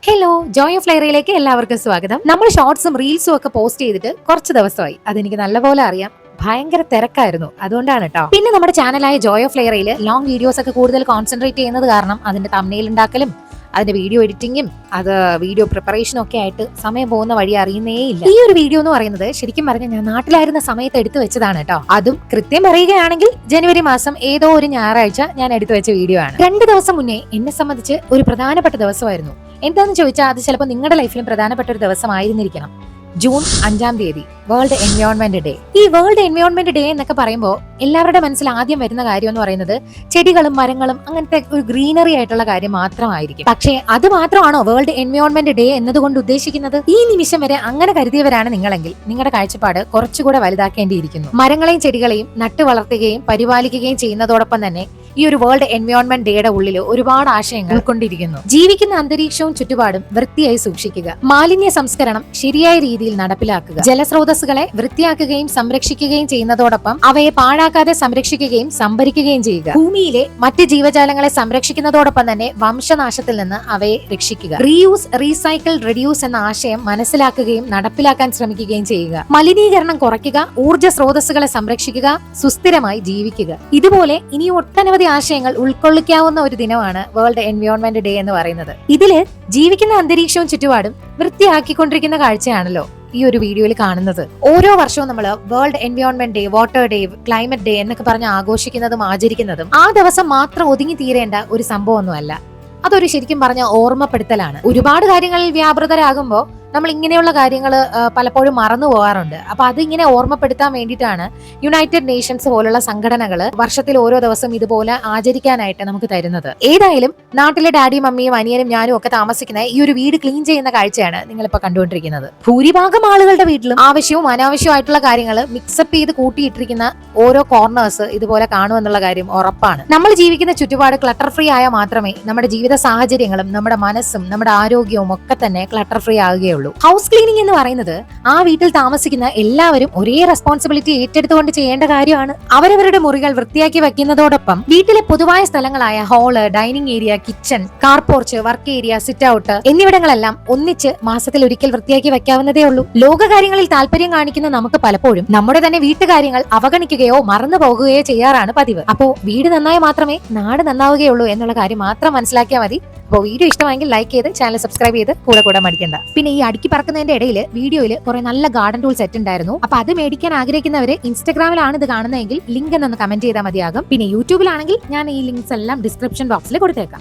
Hello, joy of ലൈറയിലേക്ക് എല്ലാവർക്കും സ്വാഗതം. നമ്മൾ ഷോർട്സും റീൽസും ഒക്കെ പോസ്റ്റ് ചെയ്തിട്ട് കുറച്ച് ദിവസമായി. അതെനിക്ക് നല്ലപോലെ അറിയാം. ഭയങ്കര തിരക്കായിരുന്നു, അതുകൊണ്ടാണ് കേട്ടോ. പിന്നെ നമ്മുടെ ചാനലായ ജോയ് ഓഫ് ലൈറയിൽ ലോങ് വീഡിയോസ് ഒക്കെ കൂടുതൽ കോൺസെൻട്രേറ്റ് ചെയ്യുന്നത് കാരണം അതിന്റെ തംബ്നെയിൽ ഉണ്ടാക്കലും അതിന്റെ വീഡിയോ എഡിറ്റിംഗും അത് വീഡിയോ പ്രിപ്പറേഷനും ഒക്കെ ആയിട്ട് സമയം പോകുന്ന വഴി അറിയുന്നേ ഇല്ല. ഈ ഒരു വീഡിയോ എന്ന് പറയുന്നത് ശരിക്കും പറഞ്ഞാൽ ഞാൻ നാട്ടിലായിരുന്ന സമയത്ത് എടുത്തു വെച്ചതാണ് കേട്ടോ. അതും കൃത്യം പറയുകയാണെങ്കിൽ ജനുവരി മാസം ഏതോ ഒരു ഞായറാഴ്ച ഞാൻ എടുത്തു വെച്ച വീഡിയോ ആണ്. 2 ദിവസം മുന്നേ എന്നെ സംബന്ധിച്ച് ഒരു പ്രധാനപ്പെട്ട ദിവസമായിരുന്നു. എന്താന്ന് ചോദിച്ചാൽ അത് ചിലപ്പോൾ നിങ്ങളുടെ ലൈഫിലും പ്രധാനപ്പെട്ട ഒരു ദിവസമായിരുന്നിരിക്കണം. ജൂൺ 5-ാം തീയതി വേൾഡ് എൻവയോൺമെന്റ് ഡേ. ഈ വേൾഡ് എൻവയോൺമെന്റ് ഡേ എന്നൊക്കെ പറയുമ്പോൾ എല്ലാവരുടെ മനസ്സിൽ ആദ്യം വരുന്ന കാര്യം എന്ന് പറയുന്നത് ചെടികളും മരങ്ങളും അങ്ങനത്തെ ഒരു ഗ്രീനറി ആയിട്ടുള്ള കാര്യം മാത്രമായിരിക്കും. പക്ഷേ അത് മാത്രമാണോ വേൾഡ് എൻവയോൺമെന്റ് ഡേ എന്നതുകൊണ്ട് ഉദ്ദേശിക്കുന്നത്? ഈ നിമിഷം വരെ അങ്ങനെ കരുതിയവരാണ് നിങ്ങളെങ്കിൽ നിങ്ങളുടെ കാഴ്ചപ്പാട് കുറച്ചുകൂടെ വലുതാക്കേണ്ടിയിരിക്കുന്നു. മരങ്ങളെയും ചെടികളെയും നട്ടു വളർത്തുകയും പരിപാലിക്കുകയും ചെയ്യുന്നതോടൊപ്പം തന്നെ ഈ ഒരു വേൾഡ് എൻവയോൺമെന്റ് ഡേയുടെ ഉള്ളിൽ ഒരുപാട് ആശയങ്ങൾ ഉൾക്കൊണ്ടിരിക്കുന്നു. ജീവിക്കുന്ന അന്തരീക്ഷവും ചുറ്റുപാടും വൃത്തിയായി സൂക്ഷിക്കുക, മാലിന്യ സംസ്കരണം ശരിയായ രീതിയിൽ നടപ്പിലാക്കുക, ജലസ്രോതസ്സുകളെ വൃത്തിയാക്കുകയും സംരക്ഷിക്കുകയും ചെയ്യുന്നതോടൊപ്പം അവയെ പാഴാക്കാതെ സംരക്ഷിക്കുകയും സംഭരിക്കുകയും ചെയ്യുക, ഭൂമിയിലെ മറ്റ് ജീവജാലങ്ങളെ സംരക്ഷിക്കുന്നതോടൊപ്പം തന്നെ വംശനാശത്തിൽ നിന്ന് അവയെ രക്ഷിക്കുക, റീയൂസ്, റീസൈക്കിൾ, റെഡ്യൂസ് എന്ന ആശയം മനസ്സിലാക്കുകയും നടപ്പിലാക്കാൻ ശ്രമിക്കുകയും ചെയ്യുക, മലിനീകരണം കുറയ്ക്കുക, ഊർജ്ജ സ്രോതസ്സുകളെ സംരക്ഷിക്കുക, സുസ്ഥിരമായി ജീവിക്കുക. ഇതുപോലെ ഇനി ഒട്ടനവധി ആശയങ്ങൾ ഉൾക്കൊള്ളിക്കാവുന്ന ഒരു ദിനമാണ് വേൾഡ് എൻവയോൺമെന്റ് ഡേ എന്ന് പറയുന്നത്. ഇതില് ജീവിക്കുന്ന അന്തരീക്ഷവും ചുറ്റുപാടും വൃത്തിയാക്കിക്കൊണ്ടിരിക്കുന്ന കാഴ്ചയാണല്ലോ ഈ ഒരു വീഡിയോയിൽ കാണുന്നത്. ഓരോ വർഷവും നമ്മൾ world environment day, water day, climate day എന്നൊക്കെ പറഞ്ഞ് ആഘോഷിക്കുന്നതും ആചരിക്കുന്നതും ആ ദിവസം മാത്രം ഒതുങ്ങി തീരേണ്ട ഒരു സംഭവമൊന്നുമല്ല. അതൊരു ശരിക്കും പറഞ്ഞ ഓർമ്മപ്പെടുത്തലാണ്. ഒരുപാട് കാര്യങ്ങളിൽ വ്യാപൃതരാകുമ്പോൾ നമ്മൾ ഇങ്ങനെയുള്ള കാര്യങ്ങൾ പലപ്പോഴും മറന്നു പോകാറുണ്ട്. അപ്പൊ അതിങ്ങനെ ഓർമ്മപ്പെടുത്താൻ വേണ്ടിയിട്ടാണ് യുണൈറ്റഡ് നേഷൻസ് പോലുള്ള സംഘടനകൾ വർഷത്തിൽ ഓരോ ദിവസം ഇതുപോലെ ആചരിക്കാനായിട്ട് നമുക്ക് തരുന്നത്. ഏതായാലും നാട്ടിലെ ഡാഡിയും മമ്മിയും അനിയനും ഞാനും ഒക്കെ താമസിക്കുന്ന ഈ ഒരു വീട് ക്ലീൻ ചെയ്യുന്ന കാഴ്ചയാണ് നിങ്ങളിപ്പോ കണ്ടുകൊണ്ടിരിക്കുന്നത്. ഭൂരിഭാഗം ആളുകളുടെ വീട്ടിലും ആവശ്യവും അനാവശ്യമായിട്ടുള്ള കാര്യങ്ങൾ മിക്സപ്പ് ചെയ്ത് കൂട്ടിയിട്ടിരിക്കുന്ന ഓരോ കോർണേഴ്സ് ഇതുപോലെ കാണുമെന്നുള്ള കാര്യം ഉറപ്പാണ്. നമ്മൾ ജീവിക്കുന്ന ചുറ്റുപാട് ക്ലട്ടർ ഫ്രീ ആയാൽ മാത്രമേ നമ്മുടെ ജീവിത സാഹചര്യങ്ങളും നമ്മുടെ മനസ്സും നമ്മുടെ ആരോഗ്യവും ഒക്കെ തന്നെ ക്ലട്ടർ ഫ്രീ ആകുകയുള്ളൂ. ഹൗസ് ക്ലീനിങ് എന്ന് പറയുന്നത് ആ വീട്ടിൽ താമസിക്കുന്ന എല്ലാവരും ഒരേ റെസ്പോൺസിബിലിറ്റി ഏറ്റെടുത്തുകൊണ്ട് ചെയ്യേണ്ട കാര്യമാണ്. അവരവരുടെ മുറികൾ വൃത്തിയാക്കി വെക്കുന്നതോടൊപ്പം വീട്ടിലെ പൊതുവായ സ്ഥലങ്ങളായ hall, dining area, kitchen, car porch, work area, sit out എന്നിവിടങ്ങളെല്ലാം ഒന്നിച്ച് മാസത്തിൽ ഒരിക്കൽ വൃത്തിയാക്കി വെക്കാവുന്നതേ ഉള്ളൂ. ലോകകാര്യങ്ങളിൽ താല്പര്യം കാണിക്കുന്ന നമുക്ക് പലപ്പോഴും നമ്മുടെ തന്നെ വീട്ടുകാര്യങ്ങൾ അവഗണിക്കുകയോ മറന്നു പോകുകയോ ചെയ്യാറാണ് പതിവ്. അപ്പോ വീട് നന്നായി മാത്രമേ നാട് നന്നാവുകയുള്ളൂ എന്നുള്ള കാര്യം മാത്രം മനസ്സിലാക്കിയാൽ മതി. അപ്പോൾ വീഡിയോ ഇഷ്ടമായെങ്കിൽ ലൈക്ക് ചെയ്ത് ചാനൽ സബ്സ്ക്രൈബ് ചെയ്ത് കൂടെ മടിക്കണ്ട. പിന്നെ ഈ അടുക്കി പറക്കുന്നതിന്റെ ഇടയിൽ വീഡിയോയിൽ കുറെ നല്ല ഗാർഡൻ ടൂൾ സെറ്റ് ഉണ്ടായിരുന്നു. അപ്പൊ അത് മേടിക്കാൻ ആഗ്രഹിക്കുന്നവര് ഇൻസ്റ്റാഗ്രാമിലാണ് ഇത് കാണുന്നതെങ്കിൽ ലിങ്ക് എന്നൊന്ന് കമന്റ് ചെയ്താൽ മതിയാകും. പിന്നെ യൂട്യൂബിലാണെങ്കിൽ ഞാൻ ഈ ലിങ്ക്സ് എല്ലാം ഡിസ്ക്രിപ്ഷൻ ബോക്സിൽ കൊടുത്തേക്കാം.